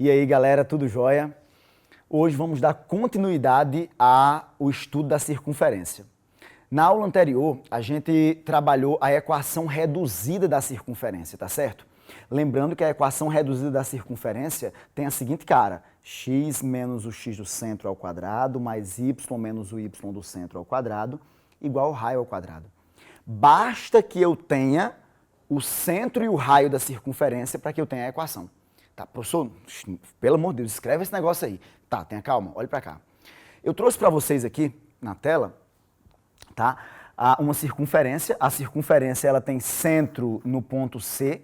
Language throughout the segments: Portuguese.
E aí, galera, tudo jóia? Hoje vamos dar continuidade ao estudo da circunferência. Na aula anterior, a gente trabalhou a equação reduzida da circunferência, tá certo? Lembrando que a equação reduzida da circunferência tem a seguinte cara: x menos o x do centro ao quadrado mais y menos o y do centro ao quadrado igual ao raio ao quadrado. Basta que eu tenha o centro e o raio da circunferência para que eu tenha a equação. Tá, professor, pelo amor de Deus, escreve esse negócio aí. Tá, tenha calma, olhe para cá. Eu trouxe para vocês aqui na tela, tá, uma circunferência. A circunferência ela tem centro no ponto C,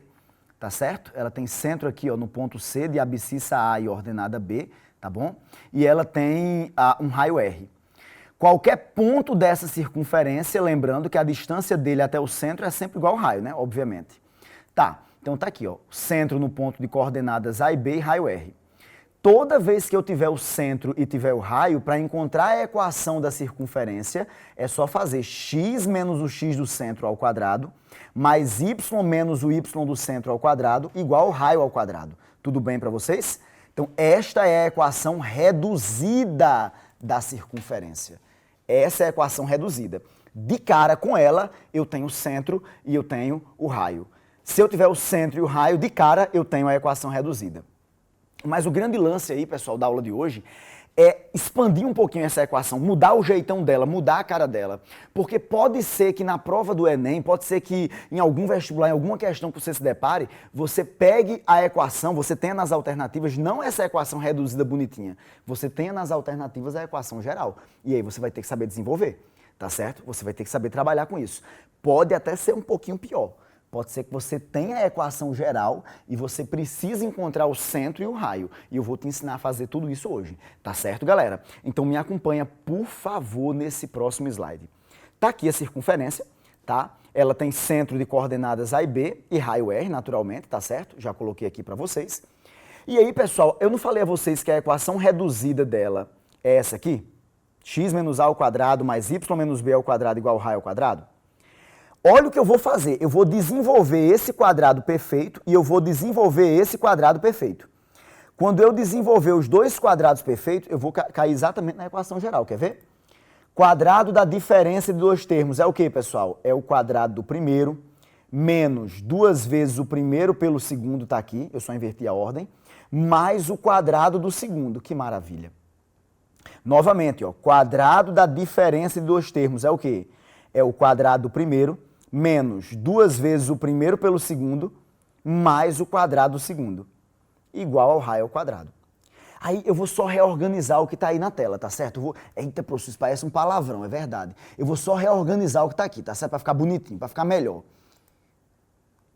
tá certo? Ela tem centro aqui, ó, no ponto C de abscissa A e ordenada B, tá bom? E ela tem um raio R. Qualquer ponto dessa circunferência, lembrando que a distância dele até o centro é sempre igual ao raio, né? Obviamente. Tá, então tá aqui, ó, centro no ponto de coordenadas A e B e raio R. Toda vez que eu tiver o centro e tiver o raio, para encontrar a equação da circunferência, é só fazer x menos o x do centro ao quadrado, mais y menos o y do centro ao quadrado, igual ao raio ao quadrado. Tudo bem para vocês? Então, esta é a equação reduzida da circunferência. Essa é a equação reduzida. De cara com ela, eu tenho o centro e eu tenho o raio. Se eu tiver o centro e o raio, de cara, eu tenho a equação reduzida. Mas o grande lance aí, pessoal, da aula de hoje, é expandir um pouquinho essa equação, mudar o jeitão dela, mudar a cara dela. Porque pode ser que na prova do Enem, pode ser que em algum vestibular, em alguma questão que você se depare, você pegue a equação, você tenha nas alternativas, não essa equação reduzida bonitinha, você tenha nas alternativas a equação geral. E aí você vai ter que saber desenvolver, tá certo? Você vai ter que saber trabalhar com isso. Pode até ser um pouquinho pior. Pode ser que você tenha a equação geral e você precise encontrar o centro e o raio. E eu vou te ensinar a fazer tudo isso hoje. Tá certo, galera? Então me acompanha, por favor, nesse próximo slide. Tá aqui a circunferência, tá? Ela tem centro de coordenadas A e B e raio R, naturalmente, tá certo? Já coloquei aqui para vocês. E aí, pessoal, eu não falei a vocês que a equação reduzida dela é essa aqui? X menos A ao quadrado mais Y menos B ao quadrado igual ao raio ao quadrado? Olha o que eu vou fazer, eu vou desenvolver esse quadrado perfeito e eu vou desenvolver esse quadrado perfeito. Quando eu desenvolver os dois quadrados perfeitos, eu vou cair exatamente na equação geral, quer ver? Quadrado da diferença de dois termos é o que, pessoal? É o quadrado do primeiro, menos duas vezes o primeiro pelo segundo, tá aqui, eu só inverti a ordem, mais o quadrado do segundo, que maravilha. Novamente, ó, quadrado da diferença de dois termos é o que? É o quadrado do primeiro, menos duas vezes o primeiro pelo segundo, mais o quadrado do segundo, igual ao raio ao quadrado. Aí eu vou só reorganizar o que está aí na tela, tá certo? Eita, professor, isso parece um palavrão, é verdade. Eu vou só reorganizar o que está aqui, tá certo? Para ficar bonitinho, para ficar melhor.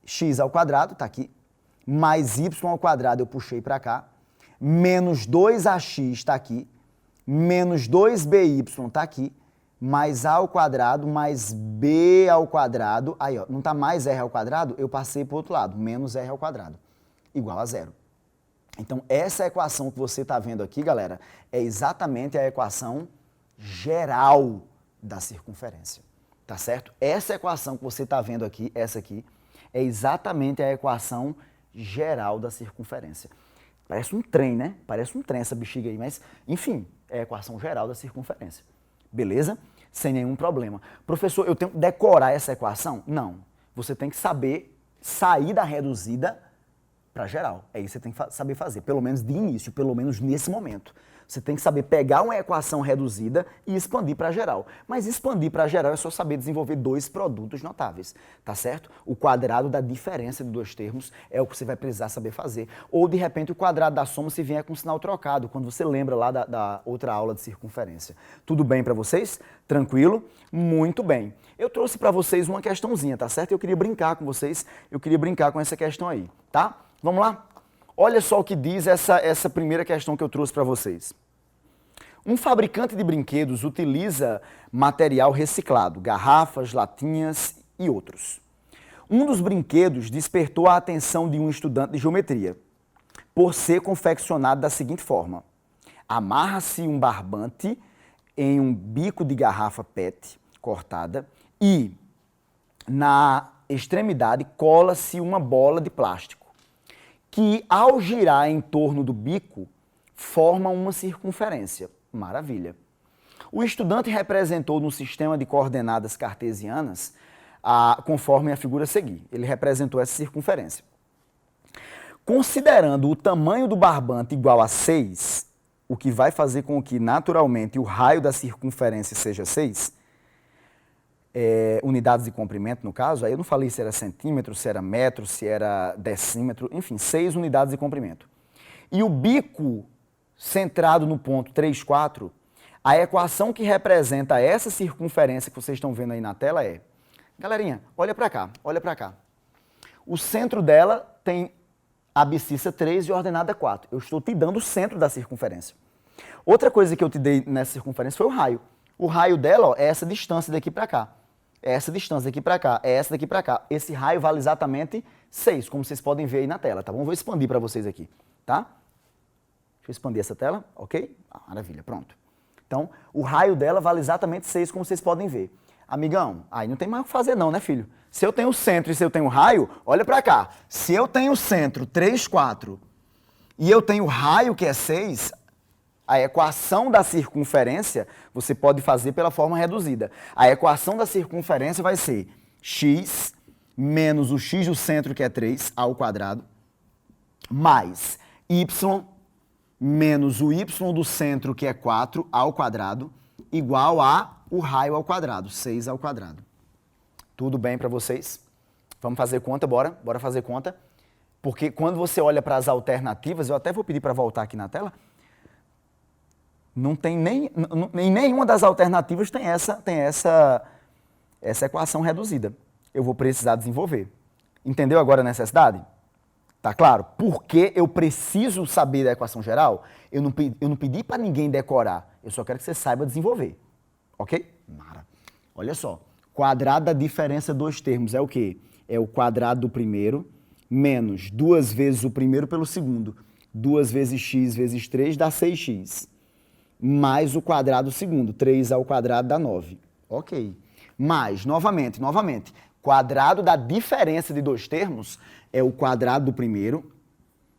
X ao quadrado, está aqui, mais y ao quadrado eu puxei para cá, menos 2ax está aqui, menos 2by está aqui, mais a ao quadrado, mais b ao quadrado, aí ó, não está mais r ao quadrado, eu passei para o outro lado, menos r ao quadrado, igual a zero. Então, essa equação que você está vendo aqui, galera, é exatamente a equação geral da circunferência, tá certo? Essa equação que você está vendo aqui, essa aqui, é exatamente a equação geral da circunferência. Parece um trem, né? Parece um trem essa bexiga aí, mas, enfim, é a equação geral da circunferência. Beleza? Sem nenhum problema. Professor, eu tenho que decorar essa equação? Não. Você tem que saber sair da reduzida para geral. É isso que você tem que saber fazer, pelo menos de início, pelo menos nesse momento. Você tem que saber pegar uma equação reduzida e expandir para geral. Mas expandir para geral é só saber desenvolver dois produtos notáveis, tá certo? O quadrado da diferença de dois termos é o que você vai precisar saber fazer. Ou, de repente, o quadrado da soma se vier com sinal trocado, quando você lembra lá da outra aula de circunferência. Tudo bem para vocês? Tranquilo? Muito bem. Eu trouxe para vocês uma questãozinha, tá certo? Eu queria brincar com vocês, eu queria brincar com essa questão aí, tá? Vamos lá? Olha só o que diz essa primeira questão que eu trouxe para vocês. Um fabricante de brinquedos utiliza material reciclado, garrafas, latinhas e outros. Um dos brinquedos despertou a atenção de um estudante de geometria, por ser confeccionado da seguinte forma: amarra-se um barbante em um bico de garrafa PET cortada e, na extremidade, cola-se uma bola de plástico, que ao girar em torno do bico, forma uma circunferência. Maravilha. O estudante representou no sistema de coordenadas cartesianas, conforme a figura a seguir. Ele representou essa circunferência. Considerando o tamanho do barbante igual a 6, o que vai fazer com que, naturalmente, o raio da circunferência seja 6, unidades de comprimento, no caso, aí eu não falei se era centímetro, se era metro, se era decímetro, enfim, 6 unidades de comprimento. E o bico centrado no ponto 3, 4, a equação que representa essa circunferência que vocês estão vendo aí na tela é... Galerinha, olha para cá, olha para cá. O centro dela tem abscissa 3 e ordenada 4. Eu estou te dando o centro da circunferência. Outra coisa que eu te dei nessa circunferência foi o raio. O raio dela, ó, é essa distância daqui para cá. É essa distância daqui para cá, é essa daqui para cá. Esse raio vale exatamente 6, como vocês podem ver aí na tela, tá bom? Vou expandir para vocês aqui, tá? Deixa eu expandir essa tela, ok? Maravilha, pronto. Então, o raio dela vale exatamente 6, como vocês podem ver. Amigão, aí não tem mais o que fazer não, né, filho? Se eu tenho centro e se eu tenho raio, olha para cá. Se eu tenho centro 3, 4 e eu tenho raio que é 6, a equação da circunferência você pode fazer pela forma reduzida. A equação da circunferência vai ser x menos o x do centro, que é 3, ao quadrado, mais y menos o y do centro, que é 4, ao quadrado, igual a o raio ao quadrado, 6 ao quadrado. Tudo bem para vocês? Vamos fazer conta, bora? Bora fazer conta. Porque quando você olha para as alternativas, eu até vou pedir para voltar aqui na tela, não tem em nenhuma das alternativas tem essa equação reduzida. Eu vou precisar desenvolver. Entendeu agora a necessidade? Tá claro? Porque eu preciso saber da equação geral, eu não pedi para ninguém decorar, eu só quero que você saiba desenvolver. Ok? Mara. Olha só, quadrado da diferença dos termos é o quê? É o quadrado do primeiro menos 2 vezes o primeiro pelo segundo. 2 vezes x vezes 3 dá 6x. Mais o quadrado do segundo. 3 ao quadrado dá 9. Ok. Mais, novamente, quadrado da diferença de dois termos é o quadrado do primeiro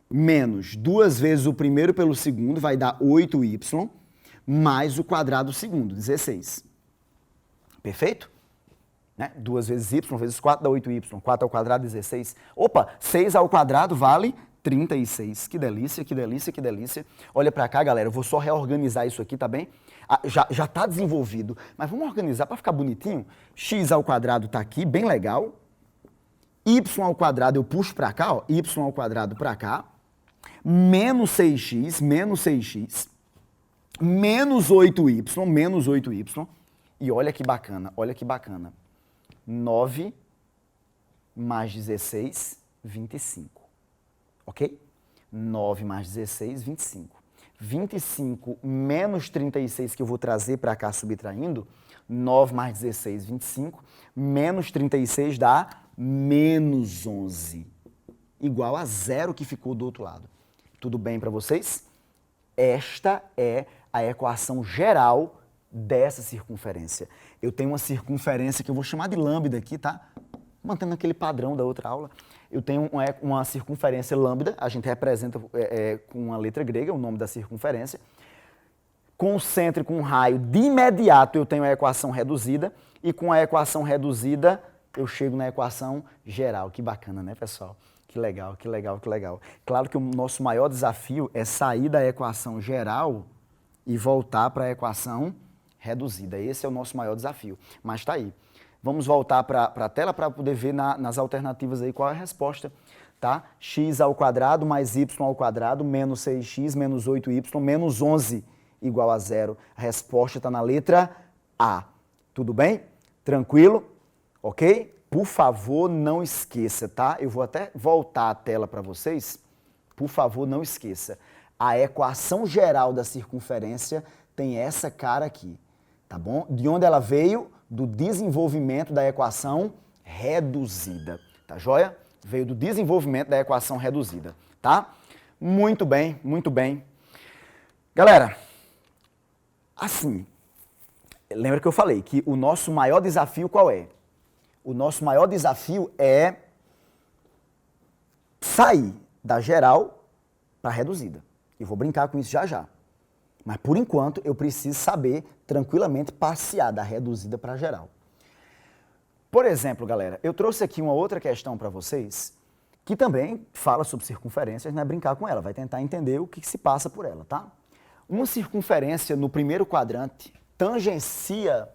menos 2 vezes o primeiro pelo segundo, vai dar 8y, mais o quadrado do segundo, 16. Perfeito? Né? 2 vezes y vezes 4 dá 8y. 4 ao quadrado, 16. Opa, 6 ao quadrado vale 36. Que delícia, que delícia, que delícia. Olha para cá, galera, eu vou só reorganizar isso aqui, tá bem? Já está desenvolvido, mas vamos organizar para ficar bonitinho. X ao quadrado está aqui, bem legal. Y ao quadrado eu puxo para cá, ó, y ao quadrado para cá. Menos 6x, menos 6x. Menos 8y. E olha que bacana, olha que bacana. 9 mais 16, 25. Ok? 9 mais 16, 25. 25 menos 36, que eu vou trazer para cá subtraindo, 9 mais 16, 25, menos 36 dá menos 11, igual a 0 que ficou do outro lado. Tudo bem para vocês? Esta é a equação geral dessa circunferência. Eu tenho uma circunferência que eu vou chamar de lambda aqui, tá? Mantendo aquele padrão da outra aula. Eu tenho uma circunferência lambda, a gente representa com uma letra grega, o nome da circunferência. Com o centro e com o raio, de imediato eu tenho a equação reduzida, e com a equação reduzida eu chego na equação geral. Que bacana, né, pessoal? Que legal, que legal, que legal. Claro que o nosso maior desafio é sair da equação geral e voltar para a equação reduzida. Esse é o nosso maior desafio. Mas está aí. Vamos voltar para a tela para poder ver nas alternativas aí qual é a resposta, tá? X ao quadrado mais y ao quadrado menos 6x menos 8y menos 11 igual a 0. A resposta está na letra A. Tudo bem? Tranquilo? Ok? Por favor, não esqueça, tá? Eu vou até voltar a tela para vocês. Por favor, não esqueça. A equação geral da circunferência tem essa cara aqui, tá bom? De onde ela veio? Do desenvolvimento da equação reduzida, tá joia? Veio do desenvolvimento da equação reduzida, tá? Muito bem, muito bem. Galera, assim, lembra que eu falei que o nosso maior desafio qual é? O nosso maior desafio é sair da geral para a reduzida. Eu vou brincar com isso já já. Mas, por enquanto, eu preciso saber tranquilamente passear da reduzida para a geral. Por exemplo, galera, eu trouxe aqui uma outra questão para vocês que também fala sobre circunferências, não é brincar com ela, vai tentar entender o que se passa por ela, tá? Uma circunferência no primeiro quadrante tangencia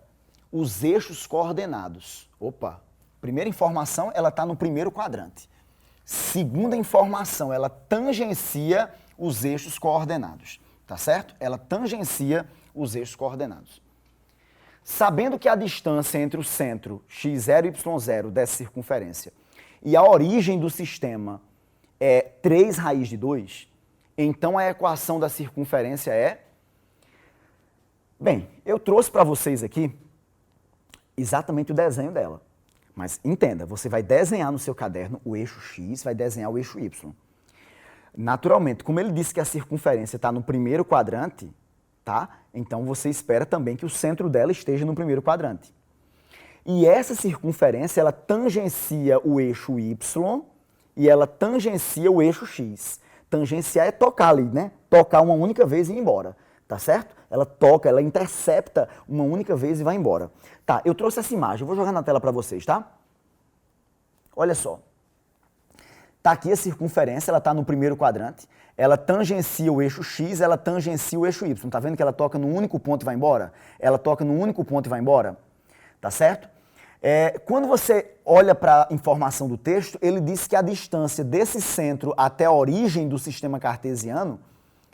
os eixos coordenados. Opa! Primeira informação, ela está no primeiro quadrante. Segunda informação, ela tangencia os eixos coordenados, tá certo? Ela tangencia os eixos coordenados. Sabendo que a distância entre o centro x0 e y0 dessa circunferência e a origem do sistema é 3 raiz de 2, então a equação da circunferência é... Bem, eu trouxe para vocês aqui exatamente o desenho dela. Mas entenda, você vai desenhar no seu caderno o eixo x, vai desenhar o eixo y. Naturalmente, como ele disse que a circunferência está no primeiro quadrante, tá? Então você espera também que o centro dela esteja no primeiro quadrante. E essa circunferência, ela tangencia o eixo y e ela tangencia o eixo x. Tangenciar é tocar ali, né? Tocar uma única vez e ir embora, tá certo? Ela toca, ela intercepta uma única vez e vai embora. Tá, eu trouxe essa imagem, eu vou jogar na tela para vocês, tá? Olha só. Tá aqui a circunferência, ela está no primeiro quadrante, ela tangencia o eixo x, ela tangencia o eixo y. Tá vendo que ela toca no único ponto e vai embora? Ela toca no único ponto e vai embora, tá certo? Quando você olha para a informação do texto, ele diz que a distância desse centro até a origem do sistema cartesiano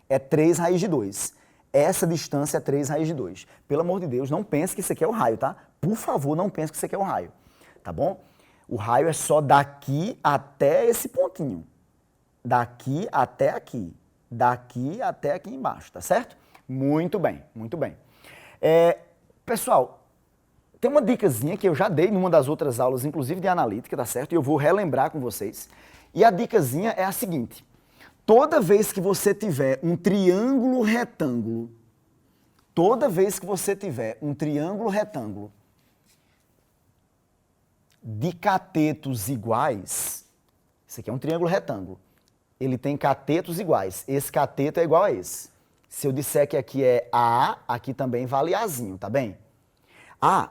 é 3 raiz de 2. Essa distância é 3 raiz de 2. Pelo amor de Deus, não pense que isso aqui é o raio, tá? Por favor, não pense que isso aqui é o raio, tá bom? O raio é só daqui até esse pontinho. Daqui até aqui. Daqui até aqui embaixo, tá certo? Muito bem, muito bem. Pessoal, tem uma dicasinha que eu já dei numa das outras aulas, inclusive de analítica, tá certo? E eu vou relembrar com vocês. E a dicasinha é a seguinte. Toda vez que você tiver um triângulo retângulo, de catetos iguais, isso aqui é um triângulo retângulo, ele tem catetos iguais, esse cateto é igual a esse. Se eu disser que aqui é A, aqui também vale Azinho, tá bem?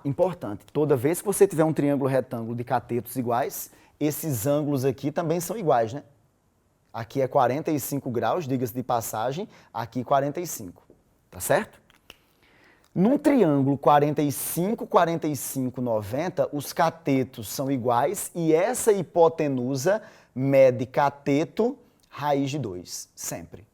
Importante, toda vez que você tiver um triângulo retângulo de catetos iguais, esses ângulos aqui também são iguais, né? Aqui é 45 graus, diga-se de passagem, aqui 45, tá certo? Num triângulo 45, 45, 90, os catetos são iguais e essa hipotenusa mede cateto raiz de 2, sempre.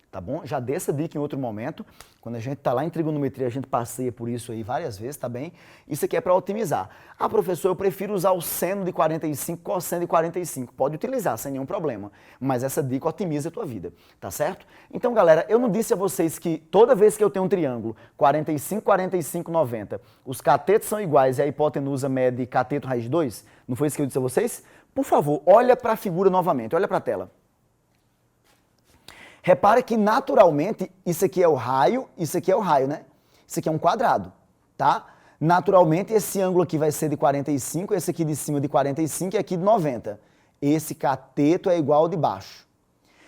Tá bom? Já dei essa dica em outro momento. Quando a gente está lá em trigonometria, a gente passeia por isso aí várias vezes, tá bem? Isso aqui é para otimizar. Professor, eu prefiro usar o seno de 45, cosseno de 45. Pode utilizar, sem nenhum problema. Mas essa dica otimiza a tua vida, tá certo? Então, galera, eu não disse a vocês que toda vez que eu tenho um triângulo 45, 45, 90, os catetos são iguais e a hipotenusa mede cateto raiz de 2? Não foi isso que eu disse a vocês? Por favor, olha para a figura novamente, olha para a tela. Repara que, naturalmente, isso aqui é o raio, né? Isso aqui é um quadrado, tá? Naturalmente, esse ângulo aqui vai ser de 45, esse aqui de cima de 45 e aqui de 90. Esse cateto é igual ao de baixo.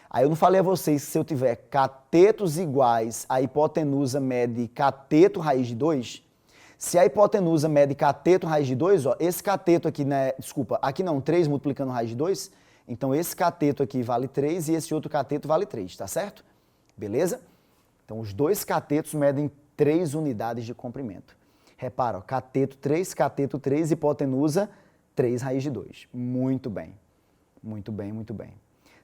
Aí eu não falei a vocês que se eu tiver catetos iguais, a hipotenusa mede cateto raiz de 2? Se a hipotenusa mede cateto raiz de 2, ó, esse cateto aqui, né? Desculpa, aqui não, 3 multiplicando raiz de 2... Então, esse cateto aqui vale 3 e esse outro cateto vale 3, tá certo? Beleza? Então, os dois catetos medem 3 unidades de comprimento. Repara, ó, cateto 3, hipotenusa 3 raiz de 2. Muito bem. Muito bem, muito bem.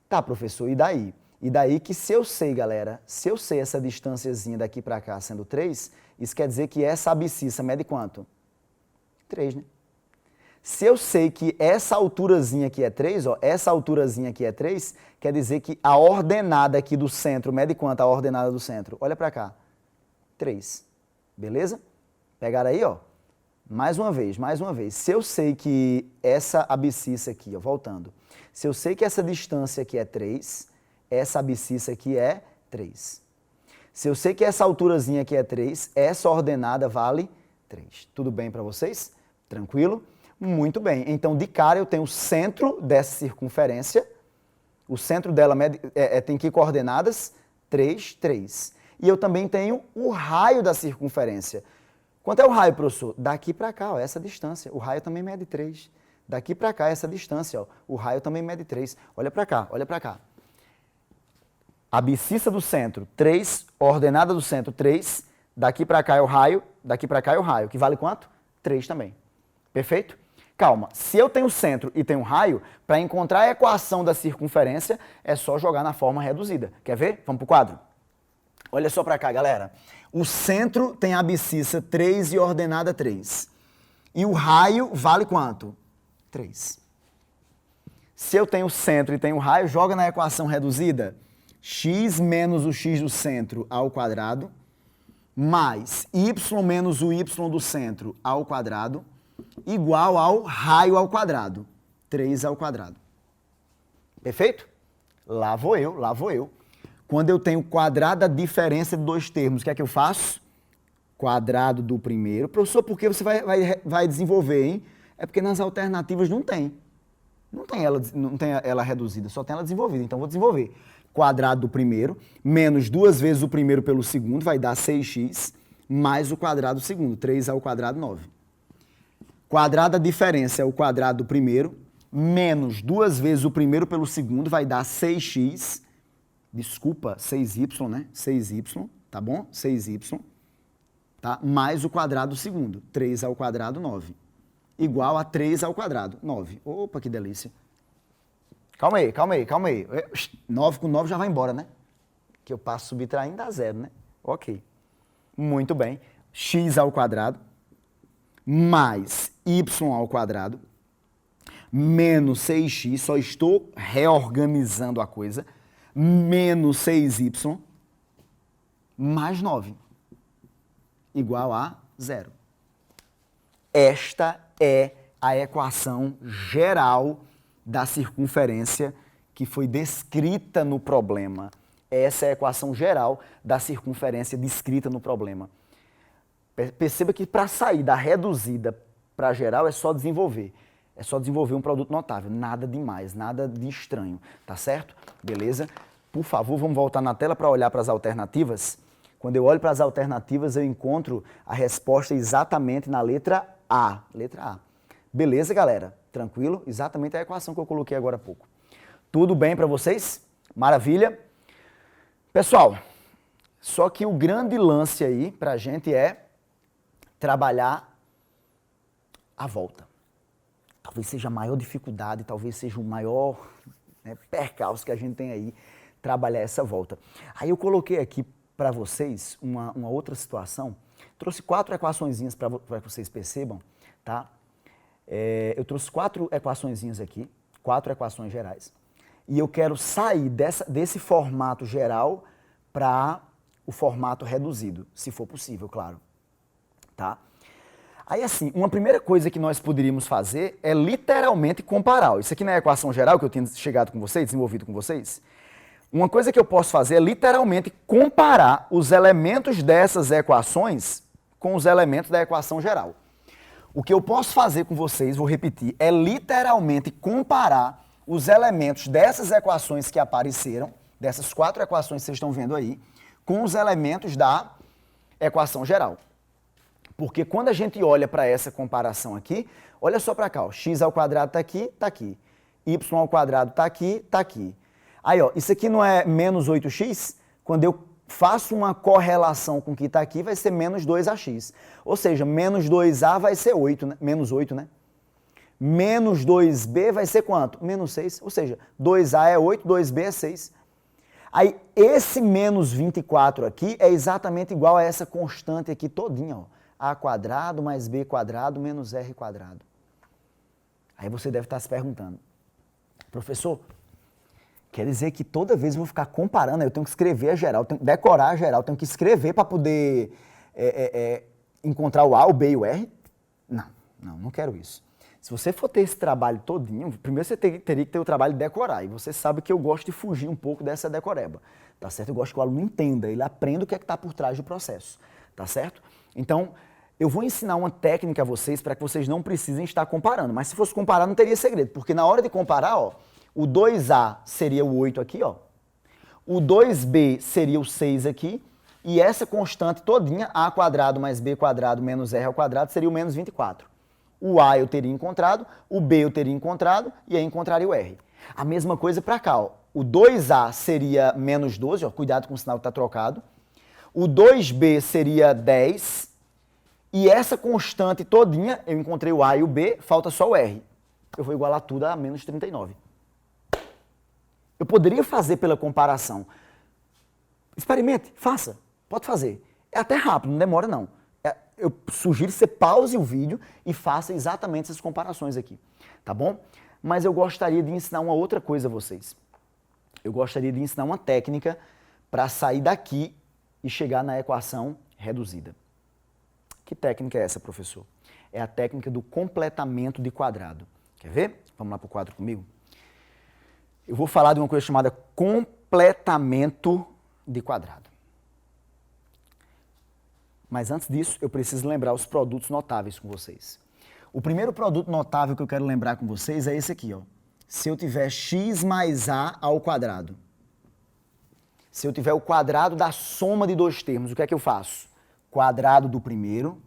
Tá, professor, e daí? E daí que se eu sei, galera, se eu sei essa distânciazinha daqui para cá sendo 3, isso quer dizer que essa abscissa mede quanto? 3, né? Se eu sei que essa alturazinha aqui é 3, ó, essa alturazinha aqui é 3, quer dizer que a ordenada aqui do centro mede quanto a ordenada do centro? Olha para cá. 3. Beleza? Pegaram aí, ó. Mais uma vez. Se eu sei que essa abscissa aqui, ó, voltando. Se eu sei que essa distância aqui é 3, essa abscissa aqui é 3. Se eu sei que essa alturazinha aqui é 3, essa ordenada vale 3. Tudo bem para vocês? Tranquilo? Muito bem. Então, de cara, eu tenho o centro dessa circunferência. O centro dela tem que coordenadas? 3, 3. E eu também tenho o raio da circunferência. Quanto é o raio, professor? Daqui para cá, ó, essa distância. O raio também mede 3. Daqui para cá, essa distância, ó, o raio também mede 3. Olha para cá, olha para cá. A abscissa do centro, 3, ordenada do centro, 3. Daqui para cá é o raio, daqui para cá é o raio, que vale quanto? 3 também. Perfeito? Calma, se eu tenho centro e tenho raio, para encontrar a equação da circunferência, é só jogar na forma reduzida. Quer ver? Vamos para o quadro? Olha só para cá, galera. O centro tem a abscissa 3 e ordenada 3. E o raio vale quanto? 3. Se eu tenho centro e tenho raio, joga na equação reduzida. X menos o x do centro ao quadrado, mais y menos o y do centro ao quadrado, igual ao raio ao quadrado, 3 ao quadrado. Perfeito? Lá vou eu, lá vou eu. Quando eu tenho quadrado da diferença de dois termos, o que é que eu faço? Quadrado do primeiro. Professor, por que você vai desenvolver, hein? É porque nas alternativas não tem. Não tem ela reduzida, só tem ela desenvolvida. Então, vou desenvolver. Quadrado do primeiro, menos 2 vezes o primeiro pelo segundo, vai dar 6x, mais o quadrado do segundo, 3 ao quadrado, 9. Quadrado da diferença é o quadrado do primeiro, menos 2 vezes o primeiro pelo segundo, vai dar 6x, desculpa, 6y, né? 6y, tá bom? 6y, tá? Mais o quadrado do segundo, 3 ao quadrado, 9. Igual a 3 ao quadrado, 9. Opa, que delícia. Calma aí, calma aí, calma aí. 9 com 9 já vai embora, né? Que eu passo subtraindo dá 0, né? Ok. Muito bem. X ao quadrado mais y ao quadrado menos 6x, só estou reorganizando a coisa, menos 6y mais 9, igual a 0. Esta é a equação geral da circunferência que foi descrita no problema. Essa é a equação geral da circunferência descrita no problema. Perceba que para sair da reduzida para a geral é só desenvolver. É só desenvolver um produto notável. Nada demais, nada de estranho. Tá certo? Beleza? Por favor, vamos voltar na tela para olhar para as alternativas. Quando eu olho para as alternativas, eu encontro a resposta exatamente na letra A. Letra A. Beleza, galera? Tranquilo? Exatamente a equação que eu coloquei agora há pouco. Tudo bem para vocês? Maravilha? Pessoal, só que o grande lance aí para a gente é trabalhar a volta. Talvez seja a maior dificuldade, talvez seja o maior percalço que a gente tem aí, trabalhar essa volta. Aí eu coloquei aqui para vocês uma outra situação. Trouxe 4 equaçõezinhas para que vocês percebam, tá? Eu trouxe 4 equaçõezinhas aqui, 4 equações gerais. E eu quero sair desse formato geral para o formato reduzido, se for possível, claro. Tá? Aí assim, uma primeira coisa que nós poderíamos fazer é literalmente comparar. Isso aqui não é a equação geral que eu tinha chegado com vocês, desenvolvido com vocês? Uma coisa que eu posso fazer é literalmente comparar os elementos dessas equações com os elementos da equação geral. O que eu posso fazer com vocês, vou repetir, é literalmente comparar os elementos dessas equações que apareceram, dessas 4 equações que vocês estão vendo aí, com os elementos da equação geral. Porque quando a gente olha para essa comparação aqui, olha só para cá, ó, x ao quadrado está aqui, está aqui. Y ao quadrado está aqui, está aqui. Aí, ó, isso aqui não é menos 8x? Quando eu faço uma correlação com o que está aqui, vai ser menos 2ax. Ou seja, menos 2a vai ser 8, né? Menos 8, né? Menos 2b vai ser quanto? Menos 6. Ou seja, 2a é 8, 2b é 6. Aí, esse menos 24 aqui é exatamente igual a essa constante aqui todinha, ó. A quadrado mais b quadrado menos r quadrado. Aí você deve estar se perguntando, professor, quer dizer que toda vez eu vou ficar comparando, eu tenho que escrever a geral, tenho que decorar a geral, tenho que escrever para poder encontrar o A, o B e o R? Não quero isso. Se você for ter esse trabalho todinho, primeiro você teria que ter o trabalho de decorar, e você sabe que eu gosto de fugir um pouco dessa decoreba, tá certo? Eu gosto que o aluno entenda, ele aprenda o que é que está por trás do processo, tá certo? Então, eu vou ensinar uma técnica a vocês para que vocês não precisem estar comparando, mas se fosse comparar não teria segredo, porque na hora de comparar, ó, O 2A seria o 8 aqui, ó. O 2B seria o 6 aqui. E essa constante todinha, A quadrado mais B quadrado menos R ao quadrado, seria o menos 24. O A eu teria encontrado, o B eu teria encontrado, e aí encontraria o R. A mesma coisa para cá, ó. O 2A seria menos 12, ó, cuidado com o sinal que está trocado. O 2B seria 10. E essa constante todinha, eu encontrei o A e o B, falta só o R. Eu vou igualar tudo a menos 39. Eu poderia fazer pela comparação. Experimente, faça, pode fazer. É até rápido, não demora não. Eu sugiro que você pause o vídeo e faça exatamente essas comparações aqui, tá bom? Mas eu gostaria de ensinar uma outra coisa a vocês. Eu gostaria de ensinar uma técnica para sair daqui e chegar na equação reduzida. Que técnica é essa, professor? É a técnica do completamento de quadrado. Quer ver? Vamos lá para o quadro comigo? Eu vou falar de uma coisa chamada completamento de quadrado. Mas antes disso, eu preciso lembrar os produtos notáveis com vocês. O primeiro produto notável que eu quero lembrar com vocês é esse aqui, ó. Se eu tiver x mais a ao quadrado, se eu tiver o quadrado da soma de dois termos, o que é que eu faço? Quadrado do primeiro,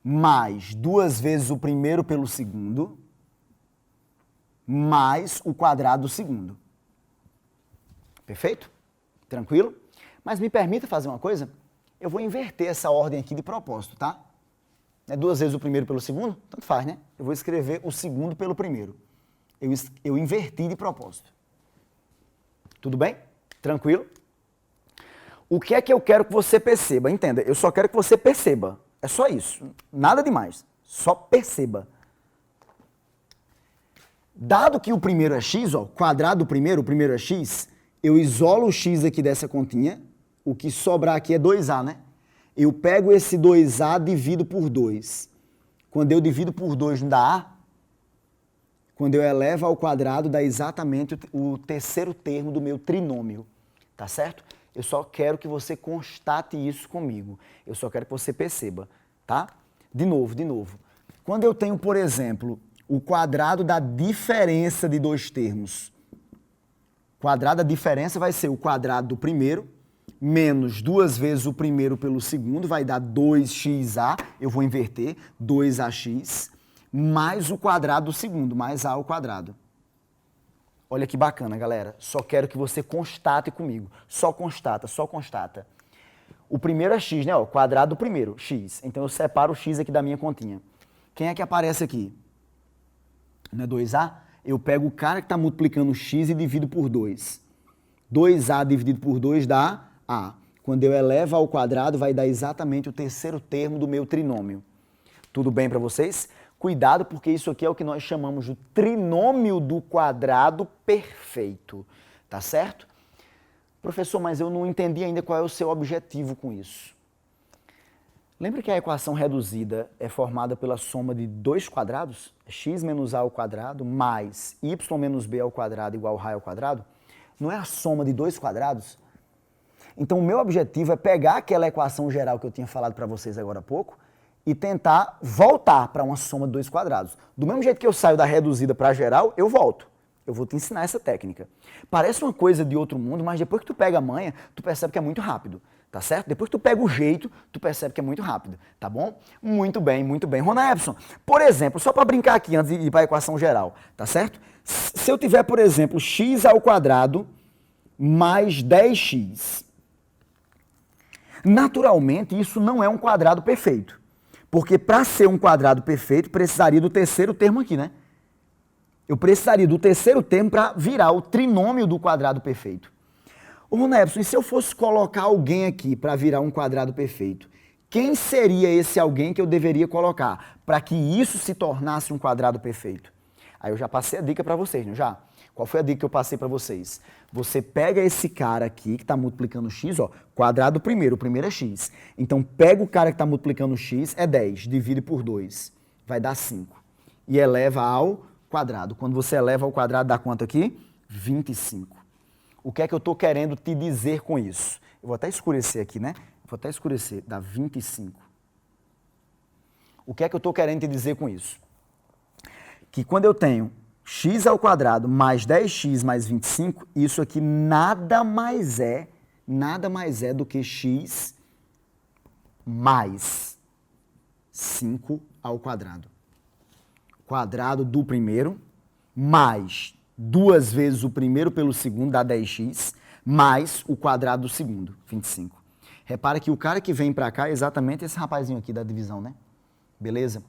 mais 2 vezes o primeiro pelo segundo, mais o quadrado do segundo. Perfeito? Tranquilo? Mas me permita fazer uma coisa? Eu vou inverter essa ordem aqui de propósito, tá? É 2 vezes o primeiro pelo segundo? Tanto faz, né? Eu vou escrever o segundo pelo primeiro. Eu inverti de propósito. Tudo bem? Tranquilo? O que é que eu quero que você perceba? Entenda, eu só quero que você perceba. É só isso. Nada demais. Só perceba. Dado que o primeiro é x, ó, quadrado do primeiro, o primeiro é x, eu isolo o x aqui dessa continha, o que sobrar aqui é 2a, né? Eu pego esse 2a, divido por 2. Quando eu divido por 2 não dá a? Quando eu elevo ao quadrado, dá exatamente o terceiro termo do meu trinômio. Tá certo? Eu só quero que você constate isso comigo. Eu só quero que você perceba, tá? De novo. Quando eu tenho, por exemplo, o quadrado da diferença de dois termos. O quadrado da diferença vai ser o quadrado do primeiro, menos 2 vezes o primeiro pelo segundo, vai dar 2xa, eu vou inverter, 2ax, mais o quadrado do segundo, mais a ao quadrado. Olha que bacana, galera. Só quero que você constate comigo. Só constata. O primeiro é x, né? O quadrado do primeiro, x. Então eu separo o x aqui da minha continha. Quem é que aparece aqui? Não é 2a? Eu pego o cara que está multiplicando x e divido por 2. 2a dividido por 2 dá a. Quando eu elevo ao quadrado, vai dar exatamente o terceiro termo do meu trinômio. Tudo bem para vocês? Cuidado, porque isso aqui é o que nós chamamos de trinômio do quadrado perfeito. Tá certo? Professor, mas eu não entendi ainda qual é o seu objetivo com isso. Lembra que a equação reduzida é formada pela soma de dois quadrados? X menos a ao quadrado mais y menos b ao quadrado igual a ao quadrado? Não é a soma de dois quadrados? Então, o meu objetivo é pegar aquela equação geral que eu tinha falado para vocês agora há pouco e tentar voltar para uma soma de dois quadrados. Do mesmo jeito que eu saio da reduzida para a geral, eu volto. Eu vou te ensinar essa técnica. Parece uma coisa de outro mundo, mas depois que tu pega a manha, tu percebe que é muito rápido, tá certo? Depois que tu pega o jeito, tu percebe que é muito rápido, tá bom? Muito bem, muito bem. Rona Epson, por exemplo, só para brincar aqui antes de ir para a equação geral, tá certo? Se eu tiver, por exemplo, x ao quadrado mais 10x, naturalmente isso não é um quadrado perfeito. Porque para ser um quadrado perfeito, precisaria do terceiro termo aqui, né? Eu precisaria do terceiro termo para virar o trinômio do quadrado perfeito. Ô, Rona Epson, e se eu fosse colocar alguém aqui para virar um quadrado perfeito? Quem seria esse alguém que eu deveria colocar para que isso se tornasse um quadrado perfeito? Aí eu já passei a dica para vocês, não já? Qual foi a dica que eu passei para vocês? Você pega esse cara aqui que está multiplicando x, ó, quadrado primeiro, o primeiro é x. Então pega o cara que está multiplicando x, é 10, divide por 2, vai dar 5. E eleva ao quadrado. Quando você eleva ao quadrado, dá quanto aqui? 25. O que é que eu estou querendo te dizer com isso? Eu vou até escurecer aqui, né? Vou até escurecer, dá 25. O que é que eu estou querendo te dizer com isso? Que quando eu tenho x ao quadrado mais 10x mais 25, isso aqui nada mais é do que x mais 5 ao quadrado. Quadrado do primeiro, mais 2 vezes o primeiro pelo segundo, dá 10x, mais o quadrado do segundo, 25. Repara que o cara que vem pra cá é exatamente esse rapazinho aqui da divisão, né? Beleza?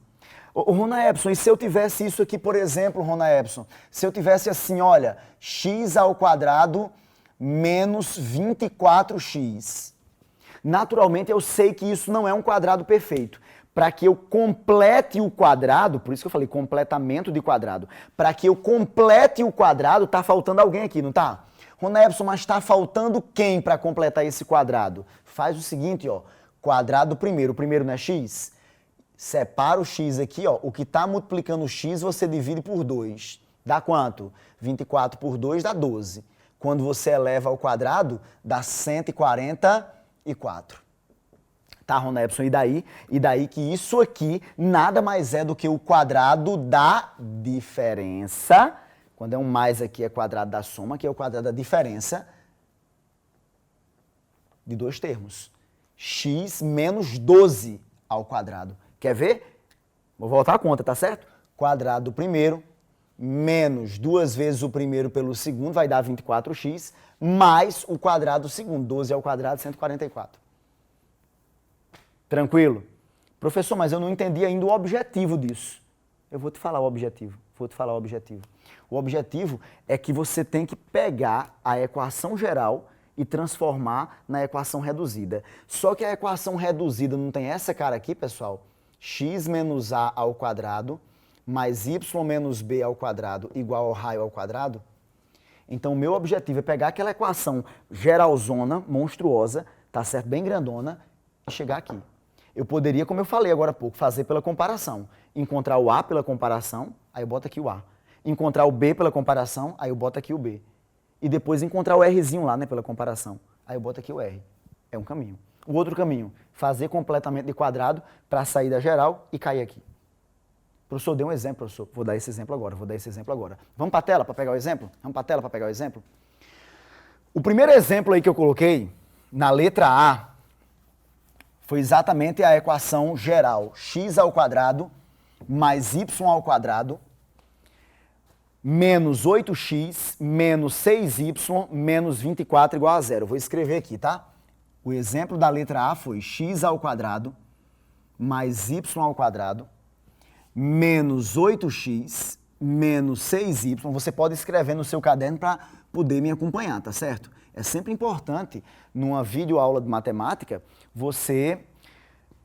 Ô, Rona Epson, e se eu tivesse isso aqui, por exemplo, Rona Epson, se eu tivesse assim, olha, x ao quadrado menos 24x. Naturalmente, eu sei que isso não é um quadrado perfeito. Para que eu complete o quadrado, por isso que eu falei completamento de quadrado, para que eu complete o quadrado, tá faltando alguém aqui, não tá? Rona Epson, mas está faltando quem para completar esse quadrado? Faz o seguinte, ó, quadrado primeiro, o primeiro não é x? Separa o x aqui, ó, o que está multiplicando o x você divide por 2. Dá quanto? 24 por 2 dá 12. Quando você eleva ao quadrado, dá 144. Tá, Rona Epson? E daí que isso aqui nada mais é do que o quadrado da diferença. Quando é um mais aqui é quadrado da soma, que é o quadrado da diferença de dois termos. X menos 12 ao quadrado. Quer ver? Vou voltar a conta, tá certo? Quadrado do primeiro menos 2 vezes o primeiro pelo segundo vai dar 24x, mais o quadrado do segundo, 12 ao quadrado, 144. Tranquilo? Professor, mas eu não entendi ainda o objetivo disso. Eu vou te falar o objetivo. O objetivo é que você tem que pegar a equação geral e transformar na equação reduzida. Só que a equação reduzida não tem essa cara aqui, pessoal? X menos a ao quadrado mais y menos b ao quadrado igual ao raio ao quadrado. Então, o meu objetivo é pegar aquela equação geralzona, monstruosa, tá certo? Bem grandona, e chegar aqui. Eu poderia, como eu falei agora há pouco, fazer pela comparação. Encontrar o A pela comparação, aí eu boto aqui o A. Encontrar o B pela comparação, aí eu boto aqui o B. E depois encontrar o Rzinho lá, né, pela comparação. Aí eu boto aqui o R. É um caminho. O outro caminho, fazer completamento de quadrado para sair da geral e cair aqui. Professor, dê um exemplo, professor. Vou dar esse exemplo agora. Vamos para a tela para pegar o exemplo? O primeiro exemplo aí que eu coloquei, na letra A, foi exatamente a equação geral. X ao quadrado mais y ao quadrado menos 8x menos 6y menos 24 igual a zero. Vou escrever aqui, tá? O exemplo da letra A foi x ao quadrado mais y ao quadrado menos 8x menos 6y. Você pode escrever no seu caderno para poder me acompanhar, tá certo? É sempre importante, numa videoaula de matemática, você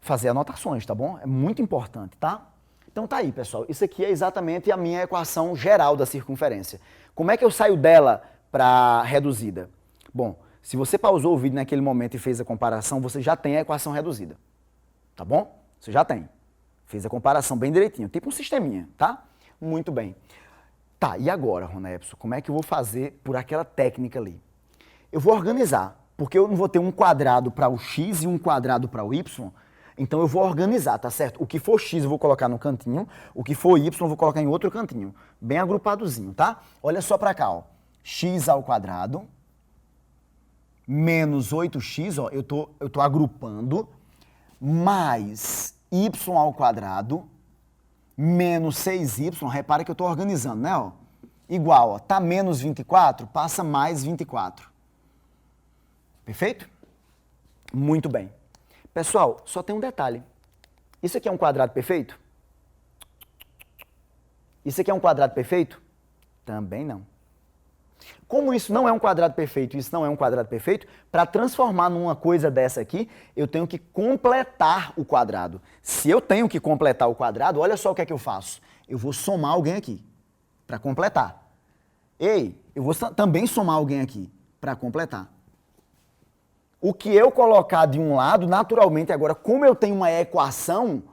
fazer anotações, tá bom? É muito importante, tá? Então tá aí, pessoal. Isso aqui é exatamente a minha equação geral da circunferência. Como é que eu saio dela para reduzida? Bom, se você pausou o vídeo naquele momento e fez a comparação, você já tem a equação reduzida. Tá bom? Você já tem. Fez a comparação bem direitinho. Tipo um sisteminha, tá? Muito bem. Tá, e agora, Rona Epson, como é que eu vou fazer por aquela técnica ali? Eu vou organizar, porque eu não vou ter um quadrado para o x e um quadrado para o y. Então eu vou organizar, tá certo? O que for x eu vou colocar no cantinho, o que for y eu vou colocar em outro cantinho. Bem agrupadozinho, tá? Olha só pra cá, ó. X ao quadrado menos 8x, ó, eu tô agrupando, mais y ao quadrado menos 6y, repara que eu tô organizando, né, ó? Igual, ó, tá menos 24, passa mais 24. Perfeito? Muito bem. Pessoal, só tem um detalhe. Isso aqui é um quadrado perfeito? Isso aqui é um quadrado perfeito? Também não. Como isso não é um quadrado perfeito e isso não é um quadrado perfeito, para transformar numa coisa dessa aqui, eu tenho que completar o quadrado. Se eu tenho que completar o quadrado, olha só o que é que eu faço. Eu vou somar alguém aqui, para completar. Ei, eu vou também somar alguém aqui, para completar. O que eu colocar de um lado, naturalmente, agora, como eu tenho uma equação,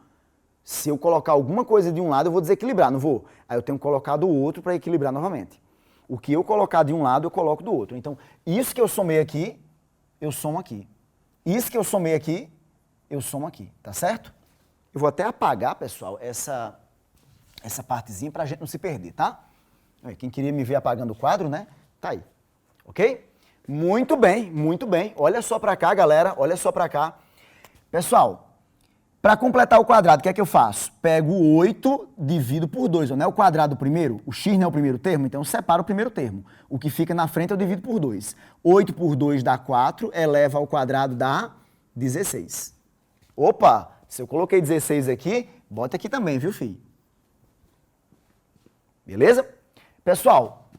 se eu colocar alguma coisa de um lado, eu vou desequilibrar, não vou? Aí eu tenho que colocar do outro para equilibrar novamente. O que eu colocar de um lado, eu coloco do outro. Então, isso que eu somei aqui, eu somo aqui. Isso que eu somei aqui, eu somo aqui, tá certo? Eu vou até apagar, pessoal, essa partezinha para a gente não se perder, tá? Quem queria me ver apagando o quadro, né? Tá aí. Ok? Muito bem, muito bem. Olha só para cá, galera. Olha só para cá. Pessoal, para completar o quadrado, o que é que eu faço? Pego o 8, divido por 2. Não é o quadrado primeiro? O x não é o primeiro termo? Então eu separo o primeiro termo. O que fica na frente eu divido por 2. 8 por 2 dá 4, eleva ao quadrado dá 16. Opa! Se eu coloquei 16 aqui, bota aqui também, viu, filho? Beleza? Pessoal,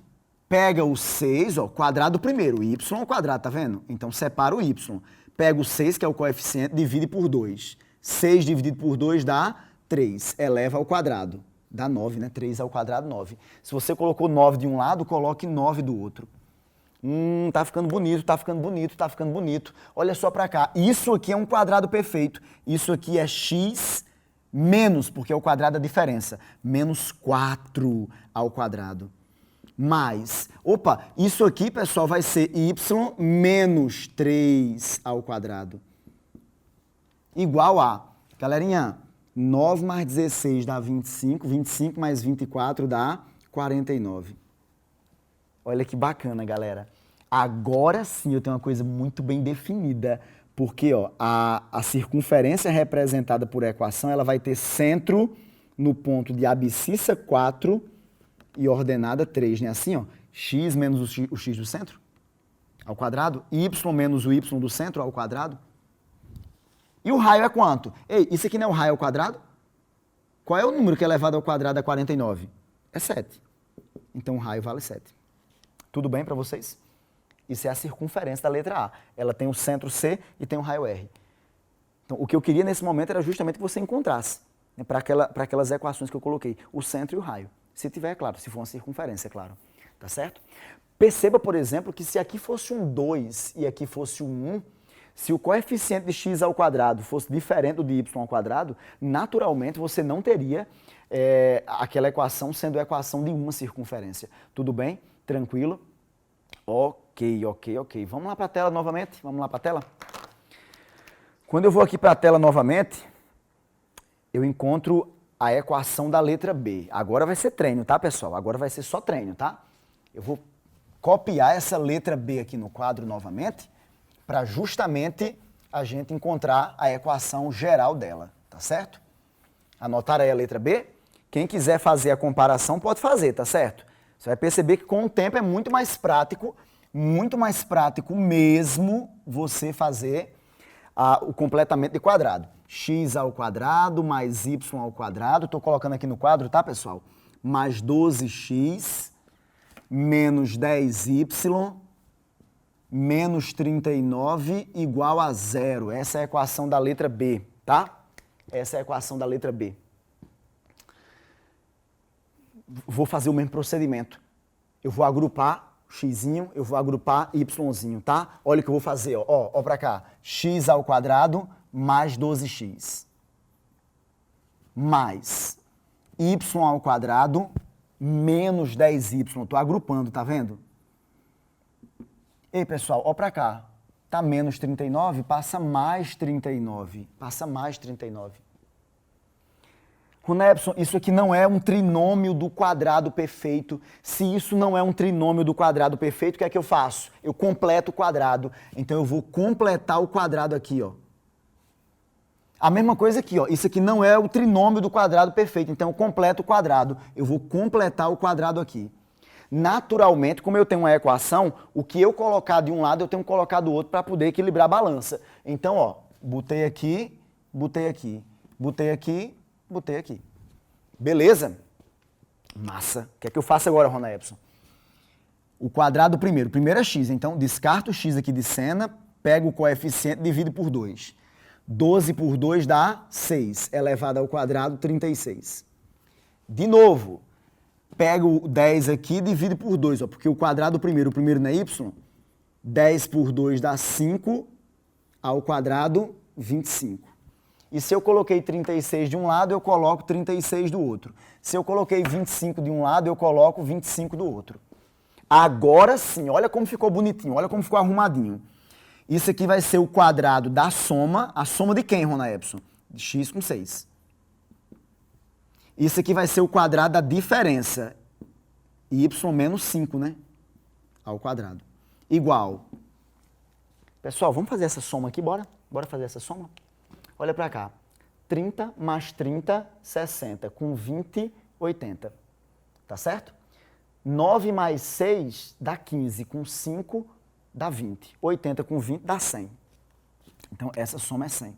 pega o 6, ó, quadrado primeiro, y ao quadrado, tá vendo? Então separa o y. Pega o 6, que é o coeficiente, divide por 2. 6 dividido por 2 dá 3, eleva ao quadrado. Dá 9, né? 3 ao quadrado, 9. Se você colocou 9 de um lado, coloque 9 do outro. Tá ficando bonito, tá ficando bonito, tá ficando bonito. Olha só pra cá, isso aqui é um quadrado perfeito. Isso aqui é x menos, porque é o quadrado da diferença, menos 4 ao quadrado. Mais, opa, isso aqui, pessoal, vai ser y menos 3 ao quadrado. Igual a, galerinha, 9 mais 16 dá 25, 25 mais 24 dá 49. Olha que bacana, galera. Agora sim eu tenho uma coisa muito bem definida, porque ó, a circunferência representada por equação, ela vai ter centro no ponto de abscissa 4 e ordenada 3, né? Assim, ó, x menos o x do centro ao quadrado, y menos o y do centro ao quadrado. E o raio é quanto? Ei, isso aqui não é o raio ao quadrado? Qual é o número que é elevado ao quadrado a 49? É 7. Então o raio vale 7. Tudo bem para vocês? Isso é a circunferência da letra A. Ela tem o centro C e tem o raio R. Então, o que eu queria nesse momento era justamente que você encontrasse, né, para aquelas equações que eu coloquei, o centro e o raio. Se tiver, é claro, se for uma circunferência, é claro. Tá certo? Perceba, por exemplo, que se aqui fosse um 2 e aqui fosse um 1, se o coeficiente de x ao quadrado fosse diferente do de y ao quadrado, naturalmente você não teria aquela equação sendo a equação de uma circunferência. Tudo bem? Tranquilo? Ok. Vamos lá para a tela novamente? Vamos lá para a tela? Quando eu vou aqui para a tela novamente, eu encontro a equação da letra B. Agora vai ser treino, tá, pessoal? Agora vai ser só treino, tá? Eu vou copiar essa letra B aqui no quadro novamente, para justamente a gente encontrar a equação geral dela, tá certo? Anotaram aí a letra B? Quem quiser fazer a comparação pode fazer, tá certo? Você vai perceber que com o tempo é muito mais prático mesmo você fazer o completamento de quadrado. X ao quadrado mais y ao quadrado, estou colocando aqui no quadro, tá, pessoal? Mais 12x menos 10y menos 39 igual a 0. Essa é a equação da letra B, tá? Essa é a equação da letra B. Vou fazer o mesmo procedimento. Eu vou agrupar xzinho, eu vou agrupar yzinho, tá? Olha o que eu vou fazer, ó pra cá. X ao quadrado mais 12x. Mais y ao quadrado menos 10y. Tô agrupando, tá vendo? Ei, pessoal, ó pra cá. Tá menos 39, passa mais 39. Passa mais 39. Ronepson, isso aqui não é um trinômio do quadrado perfeito. Se isso não é um trinômio do quadrado perfeito, o que é que eu faço? Eu completo o quadrado. Então eu vou completar o quadrado aqui, ó. A mesma coisa aqui, ó. Isso aqui não é o trinômio do quadrado perfeito. Então eu completo o quadrado. Eu vou completar o quadrado aqui. Naturalmente, como eu tenho uma equação, o que eu colocar de um lado, eu tenho que colocar do outro para poder equilibrar a balança. Então, ó, botei aqui, botei aqui, botei aqui, botei aqui. Beleza? Massa. O que é que eu faço agora, Rona Epson? O quadrado primeiro. Primeiro é x, então descarto o x aqui de cena, pego o coeficiente e divido por 2. 12 por 2 dá 6, elevado ao quadrado 36. De novo, pego o 10 aqui e divido por 2, ó, porque o quadrado primeiro, o primeiro não é y, 10 por 2 dá 5, ao quadrado 25. E se eu coloquei 36 de um lado, eu coloco 36 do outro. Se eu coloquei 25 de um lado, eu coloco 25 do outro. Agora sim, olha como ficou bonitinho, olha como ficou arrumadinho. Isso aqui vai ser o quadrado da soma. A soma de quem, Rona Epson? De x com 6. Isso aqui vai ser o quadrado da diferença. y menos 5, né? Ao quadrado. Igual. Pessoal, vamos fazer essa soma aqui, bora? Bora fazer essa soma? Olha para cá. 30 mais 30, 60. Com 20, 80. Tá certo? 9 mais 6 dá 15. Com 5 dá 20. 80 com 20 dá 100. Então, essa soma é 100.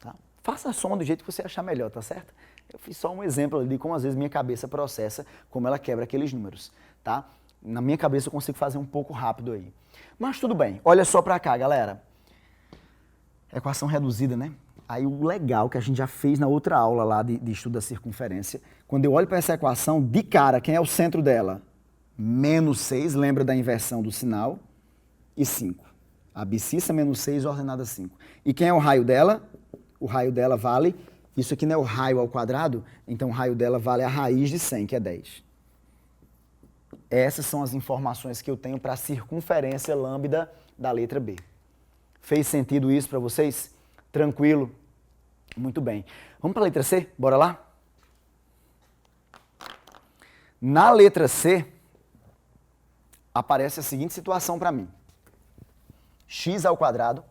Tá? Faça a soma do jeito que você achar melhor, tá certo? Eu fiz só um exemplo de como às vezes minha cabeça processa, como ela quebra aqueles números, tá? Na minha cabeça eu consigo fazer um pouco rápido aí. Mas tudo bem, olha só pra cá, galera. Equação reduzida, né? Aí o legal que a gente já fez na outra aula lá de estudo da circunferência, quando eu olho para essa equação, de cara, quem é o centro dela? Menos 6, lembra da inversão do sinal, e 5. Abscissa menos 6, ordenada 5. E quem é o raio dela? O raio dela vale, isso aqui não é o raio ao quadrado, então o raio dela vale a raiz de 100, que é 10. Essas são as informações que eu tenho para a circunferência lambda da letra B. Fez sentido isso para vocês? Tranquilo? Muito bem. Vamos para a letra C? Bora lá? Na letra C, aparece a seguinte situação para mim. X ao quadrado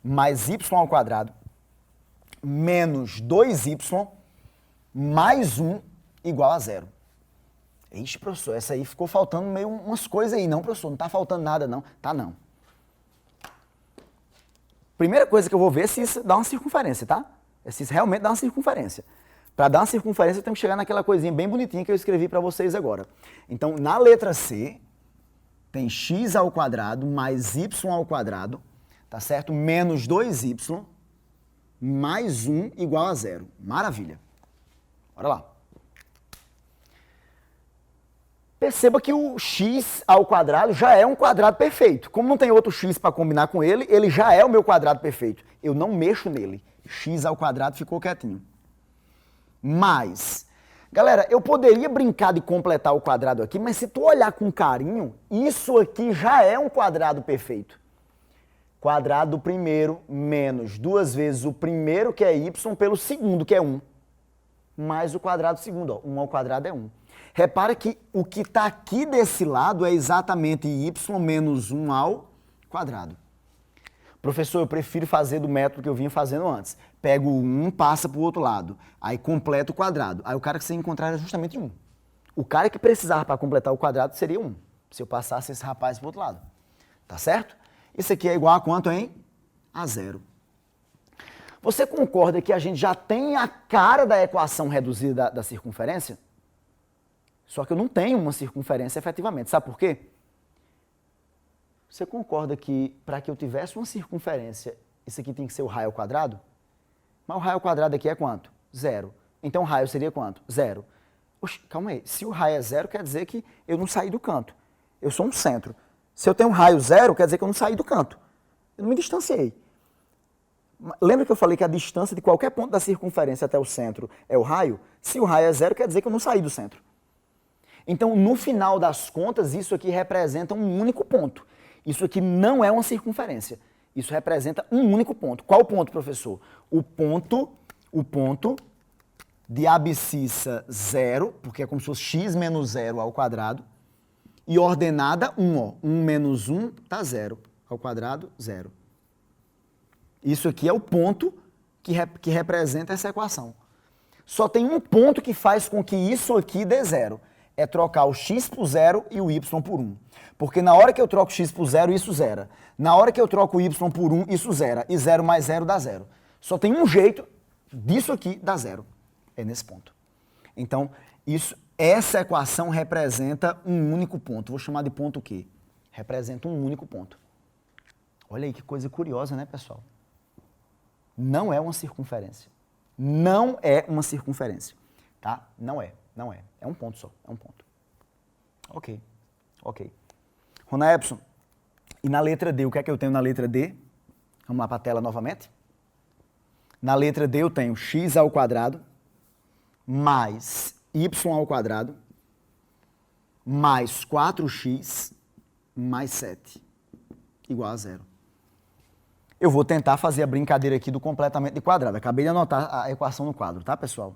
mais y ao quadrado menos 2y mais 1 igual a 0. Ixi, professor, essa aí ficou faltando meio umas coisas aí. Não, professor, não está faltando nada não. Tá não. Primeira coisa que eu vou ver é se isso dá uma circunferência, tá? É se isso realmente dá uma circunferência. Para dar uma circunferência, eu tenho que chegar naquela coisinha bem bonitinha que eu escrevi para vocês agora. Então, na letra C, tem x ao quadrado mais y ao quadrado, tá certo? Menos 2y mais 1 igual a 0. Maravilha. Bora lá. Perceba que o x ao quadrado já é um quadrado perfeito. Como não tem outro x para combinar com ele, ele já é o meu quadrado perfeito. Eu não mexo nele. X ao quadrado ficou quietinho. Mas, galera, eu poderia brincar de completar o quadrado aqui, mas se tu olhar com carinho, isso aqui já é um quadrado perfeito. Quadrado do primeiro menos 2 vezes o primeiro, que é y, pelo segundo, que é 1. Mais o quadrado do segundo, ó. 1 ao quadrado é 1. Repara que o que está aqui desse lado é exatamente y menos 1 ao quadrado. Professor, eu prefiro fazer do método que eu vinha fazendo antes. Pego o 1, passa para o outro lado, aí completa o quadrado. Aí o cara que você encontrar era justamente 1. O cara que precisava para completar o quadrado seria 1, se eu passasse esse rapaz para o outro lado. Tá certo? Isso aqui é igual a quanto, hein? A 0. Você concorda que a gente já tem a cara da equação reduzida da circunferência? Só que eu não tenho uma circunferência efetivamente. Sabe por quê? Você concorda que para que eu tivesse uma circunferência, isso aqui tem que ser o raio ao quadrado? Mas o raio ao quadrado aqui é quanto? 0. Então o raio seria quanto? 0. Oxe, calma aí. Se o raio é 0, quer dizer que eu não saí do canto. Eu sou um centro. Se eu tenho um raio 0, quer dizer que eu não saí do canto. Eu não me distanciei. Lembra que eu falei que a distância de qualquer ponto da circunferência até o centro é o raio? Se o raio é 0, quer dizer que eu não saí do centro. Então, no final das contas, isso aqui representa um único ponto. Isso aqui não é uma circunferência. Isso representa um único ponto. Qual ponto, professor? O ponto de abscissa 0, porque é como se fosse x menos 0 ao quadrado, e ordenada 1, ó. 1 menos 1 dá 0. Ao quadrado, 0. Isso aqui é o ponto que representa essa equação. Só tem um ponto que faz com que isso aqui dê 0. É trocar o x por 0 e o y por 1. Porque na hora que eu troco x por 0, isso zera. Na hora que eu troco o y por 1, isso zera. E 0 mais 0 dá 0. Só tem um jeito disso aqui dar 0. É nesse ponto. Então, essa equação representa um único ponto. Vou chamar de ponto o quê? Representa um único ponto. Olha aí que coisa curiosa, né, pessoal? Não é uma circunferência. Não é uma circunferência. Tá? Não é. Não é. É um ponto só. É um ponto. Ok. Ok. Rona Epson, e na letra D, o que é que eu tenho na letra D? Vamos lá para a tela novamente. Na letra D eu tenho x ao quadrado mais y ao quadrado mais 4x mais 7 igual a 0. Eu vou tentar fazer a brincadeira aqui do completamento de quadrado. Acabei de anotar a equação no quadro, tá, pessoal?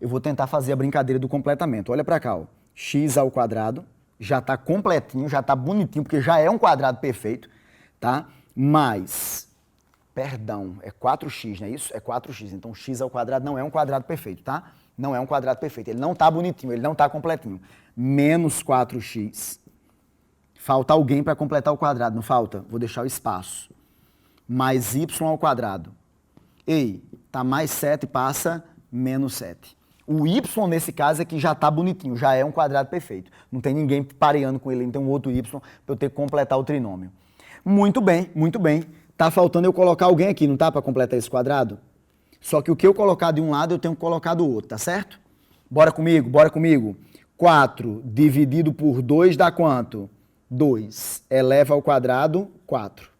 eu vou tentar fazer a brincadeira do completamento. Olha para cá, ó. X ao quadrado, já está completinho, já está bonitinho, porque já é um quadrado perfeito, tá? Mais, perdão, é 4x, não é isso? É 4x, então x ao quadrado não é um quadrado perfeito, tá? Não é um quadrado perfeito, ele não está bonitinho, ele não está completinho. Menos 4x, falta alguém para completar o quadrado, não falta? Vou deixar o espaço. Mais y ao quadrado. Ei, tá mais 7, passa menos 7. O y, nesse caso, é que já está bonitinho, já é um quadrado perfeito. Não tem ninguém pareando com ele, não tem um outro y para eu ter que completar o trinômio. Muito bem, muito bem. Tá faltando eu colocar alguém aqui, não tá, para completar esse quadrado? Só que o que eu colocar de um lado, eu tenho que colocar do outro, tá certo? Bora comigo, bora comigo. 4 dividido por 2 dá quanto? 2. Eleva ao quadrado, 4.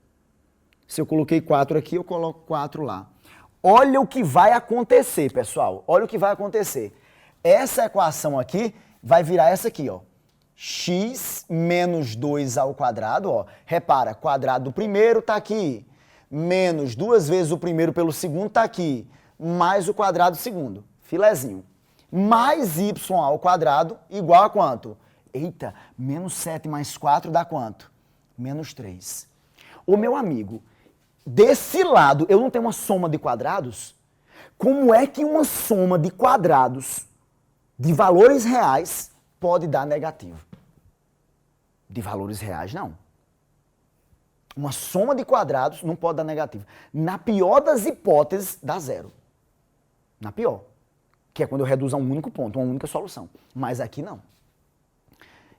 Se eu coloquei 4 aqui, eu coloco 4 lá. Olha o que vai acontecer, pessoal. Olha o que vai acontecer. Essa equação aqui vai virar essa aqui, ó. X menos 2 ao quadrado, ó. Repara, quadrado do primeiro tá aqui. Menos 2 vezes o primeiro pelo segundo tá aqui. Mais o quadrado do segundo. Filezinho. Mais y ao quadrado igual a quanto? Eita, menos 7 mais 4 dá quanto? Menos 3. Ô, meu amigo, desse lado, eu não tenho uma soma de quadrados? Como é que uma soma de quadrados de valores reais pode dar negativo? De valores reais, não. Uma soma de quadrados não pode dar negativo. Na pior das hipóteses, dá zero. Na pior. Que é quando eu reduzo a um único ponto, uma única solução. Mas aqui não.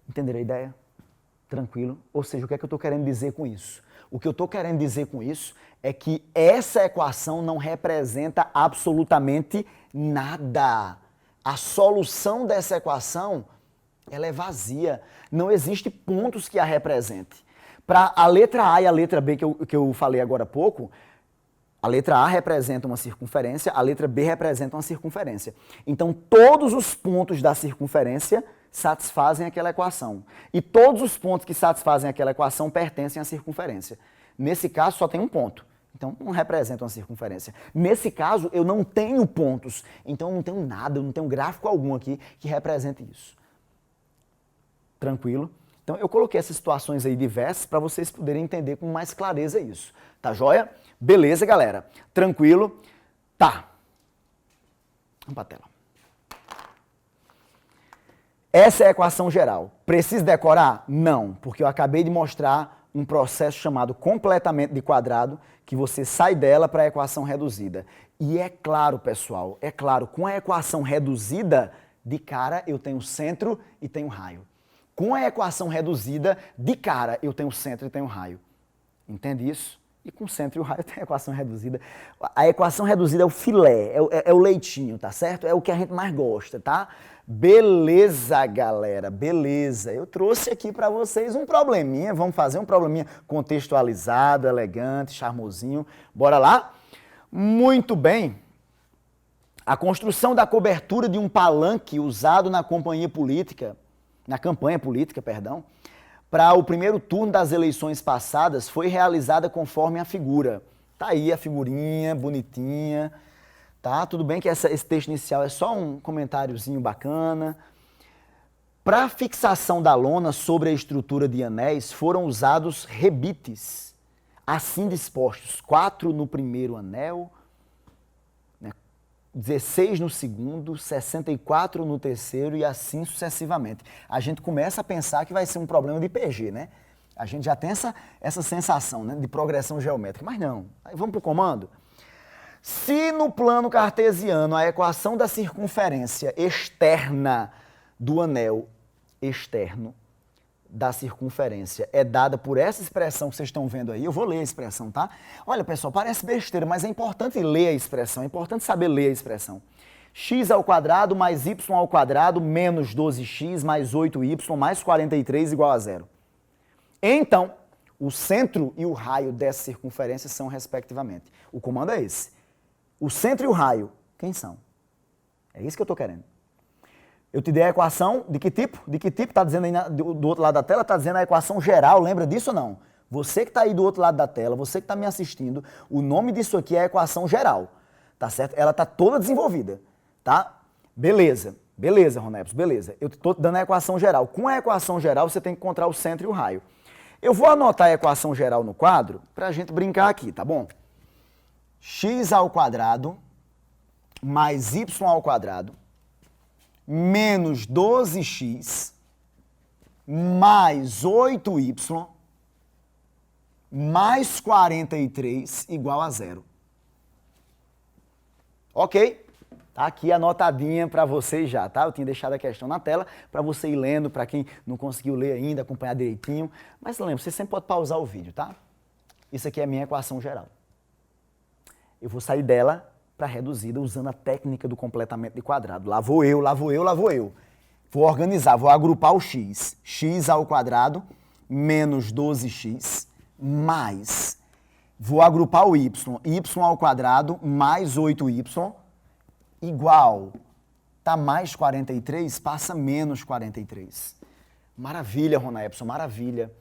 Entenderam a ideia? Tranquilo? Ou seja, o que é que eu estou querendo dizer com isso? O que eu estou querendo dizer com isso é que essa equação não representa absolutamente nada. A solução dessa equação, ela é vazia. Não existe pontos que a representem. Para a letra A e a letra B que eu falei agora há pouco, a letra A representa uma circunferência, a letra B representa uma circunferência. Então, todos os pontos da circunferência satisfazem aquela equação. E todos os pontos que satisfazem aquela equação pertencem à circunferência. Nesse caso, só tem um ponto. Então, não representa uma circunferência. Nesse caso, eu não tenho pontos. Então, eu não tenho nada, eu não tenho gráfico algum aqui que represente isso. Tranquilo? Então, eu coloquei essas situações aí diversas para vocês poderem entender com mais clareza isso. Tá joia? Beleza, galera? Tranquilo? Tá. Vamos para a tela. Essa é a equação geral. Precisa decorar? Não, porque eu acabei de mostrar um processo chamado completamento de quadrado, que você sai dela para a equação reduzida. E é claro, pessoal, é claro, com a equação reduzida, de cara eu tenho centro e tenho raio. Com a equação reduzida, de cara eu tenho centro e tenho raio. Entende isso? E com centro e o raio tem a equação reduzida. A equação reduzida é o filé, é o leitinho, tá certo? É o que a gente mais gosta, tá? Beleza, galera, beleza. Eu trouxe aqui para vocês um probleminha, vamos fazer um probleminha contextualizado, elegante, charmosinho. Bora lá? Muito bem. A construção da cobertura de um palanque usado na campanha política, para o primeiro turno das eleições passadas foi realizada conforme a figura. Tá aí a figurinha, bonitinha. Tá? Tudo bem que esse texto inicial é só um comentáriozinho bacana. Para a fixação da lona sobre a estrutura de anéis foram usados rebites, assim dispostos, 4 no primeiro anel, 16 no segundo, 64 no terceiro e assim sucessivamente. A gente começa a pensar que vai ser um problema de PG, né? A gente já tem essa sensação, né, de progressão geométrica, mas não. Aí vamos para o comando? Se no plano cartesiano a equação da circunferência externa do anel externo da circunferência é dada por essa expressão que vocês estão vendo aí, eu vou ler a expressão, tá? Olha, pessoal, parece besteira, mas é importante ler a expressão, é importante saber ler a expressão. X ao quadrado mais y ao quadrado menos 12x mais 8y mais 43 igual a zero. Então, o centro e o raio dessa circunferência são respectivamente. O comando é esse. O centro e o raio, quem são? É isso que eu estou querendo. Eu te dei a equação de que tipo? De que tipo? Está dizendo aí do outro lado da tela? Está dizendo a equação geral, lembra disso ou não? Você que está aí do outro lado da tela, você que está me assistindo, o nome disso aqui é a equação geral, tá certo? Ela está toda desenvolvida, tá? Beleza, Ronepson, beleza. Eu estou dando a equação geral. Com a equação geral, você tem que encontrar o centro e o raio. Eu vou anotar a equação geral no quadro para a gente brincar aqui, tá bom? X ao quadrado mais y ao quadrado menos 12x mais 8y mais 43 igual a zero. Ok? Tá aqui anotadinha para vocês já, tá? Eu tinha deixado a questão na tela para você ir lendo, para quem não conseguiu ler ainda, acompanhar direitinho. Mas lembra, você sempre pode pausar o vídeo, tá? Isso aqui é a minha equação geral. Eu vou sair dela para reduzida usando a técnica do completamento de quadrado. Lá vou eu. Vou organizar, vou agrupar o x. X ao quadrado menos 12x mais. Vou agrupar o y. Y ao quadrado mais 8y igual. Tá mais 43, passa menos 43. Maravilha, Ronepson, maravilha.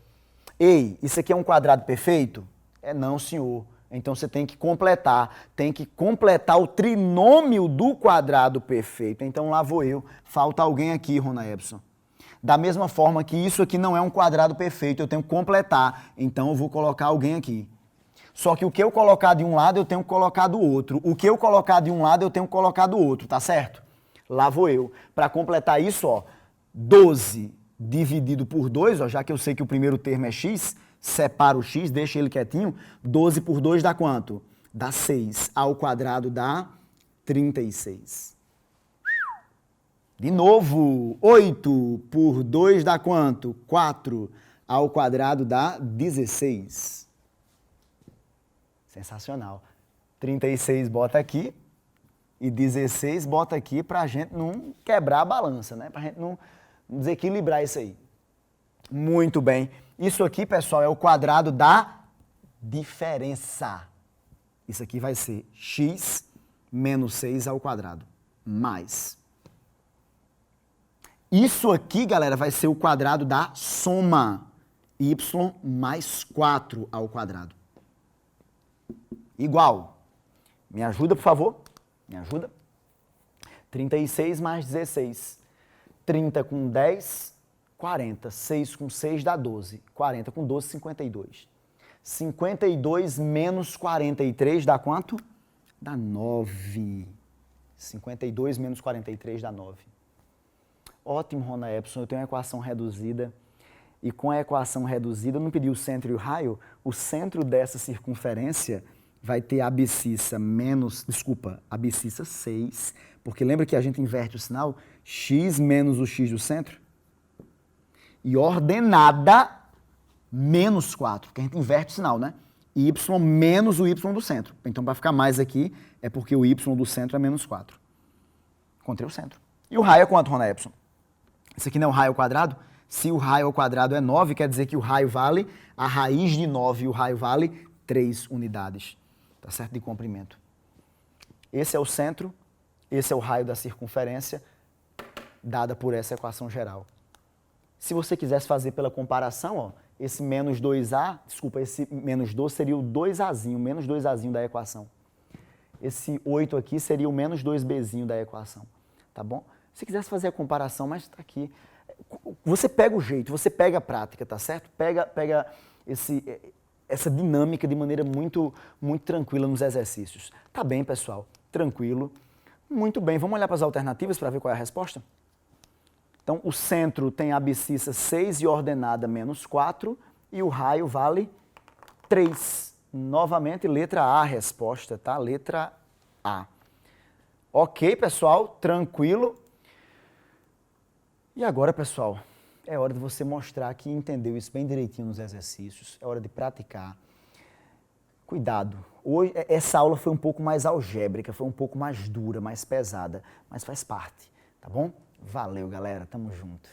Ei, isso aqui é um quadrado perfeito? Não, senhor. Então você tem que completar o trinômio do quadrado perfeito. Então lá vou eu. Falta alguém aqui, Ronepson. Da mesma forma que isso aqui não é um quadrado perfeito, eu tenho que completar. Então eu vou colocar alguém aqui. Só que o que eu colocar de um lado, eu tenho que colocar do outro. O que eu colocar de um lado, eu tenho que colocar do outro, tá certo? Lá vou eu. Para completar isso, ó, 12 dividido por 2, ó, já que eu sei que o primeiro termo é x, separa o x, deixa ele quietinho. 12 por 2 dá quanto? Dá 6. Ao quadrado dá 36. De novo, 8 por 2 dá quanto? 4. Ao quadrado dá 16. Sensacional. 36 bota aqui e 16 bota aqui para a gente não quebrar a balança, né? Para a gente não desequilibrar isso aí. Muito bem. Isso aqui, pessoal, é o quadrado da diferença. Isso aqui vai ser x menos 6 ao quadrado, mais. Isso aqui, galera, vai ser o quadrado da soma. Y mais 4 ao quadrado. Igual. Me ajuda, por favor? Me ajuda? 36 mais 16. 30 com 10, 40. 6 com 6 dá 12. 40 com 12, 52. 52 menos 43 dá quanto? Dá 9. 52 menos 43 dá 9. Ótimo, Ronepson. Eu tenho uma equação reduzida. E com a equação reduzida, eu não pedi o centro e o raio. O centro dessa circunferência vai ter a abscissa abscissa 6, porque lembra que a gente inverte o sinal? X menos o x do centro. E ordenada menos 4, porque a gente inverte o sinal, né? Y menos o y do centro. Então, para ficar mais aqui, é porque o y do centro é menos 4. Encontrei o centro. E o raio é quanto, Ronepson? Isso aqui não é o raio ao quadrado? Se o raio ao quadrado é 9, quer dizer que o raio vale a raiz de 9 e o raio vale 3 unidades. Tá certo? De comprimento. Esse é o centro, esse é o raio da circunferência, dada por essa equação geral. Se você quisesse fazer pela comparação, ó, esse menos 2A, esse menos 12 seria o 2Azinho, menos 2Azinho da equação. Esse 8 aqui seria o menos 2Bzinho da equação. Tá bom? Se quisesse fazer a comparação, mas tá aqui. Você pega o jeito, você pega a prática, tá certo? Pega essa dinâmica de maneira muito tranquila nos exercícios. Tá bem, pessoal? Tranquilo. Muito bem. Vamos olhar para as alternativas para ver qual é a resposta? Então, o centro tem a abscissa 6 e ordenada menos 4 e o raio vale 3. Novamente, letra A a resposta, tá? Letra A. Ok, pessoal? Tranquilo. E agora, pessoal, é hora de você mostrar que entendeu isso bem direitinho nos exercícios. É hora de praticar. Cuidado. Hoje, essa aula foi um pouco mais algébrica, foi um pouco mais dura, mais pesada, mas faz parte, tá bom? Valeu, galera. Tamo junto.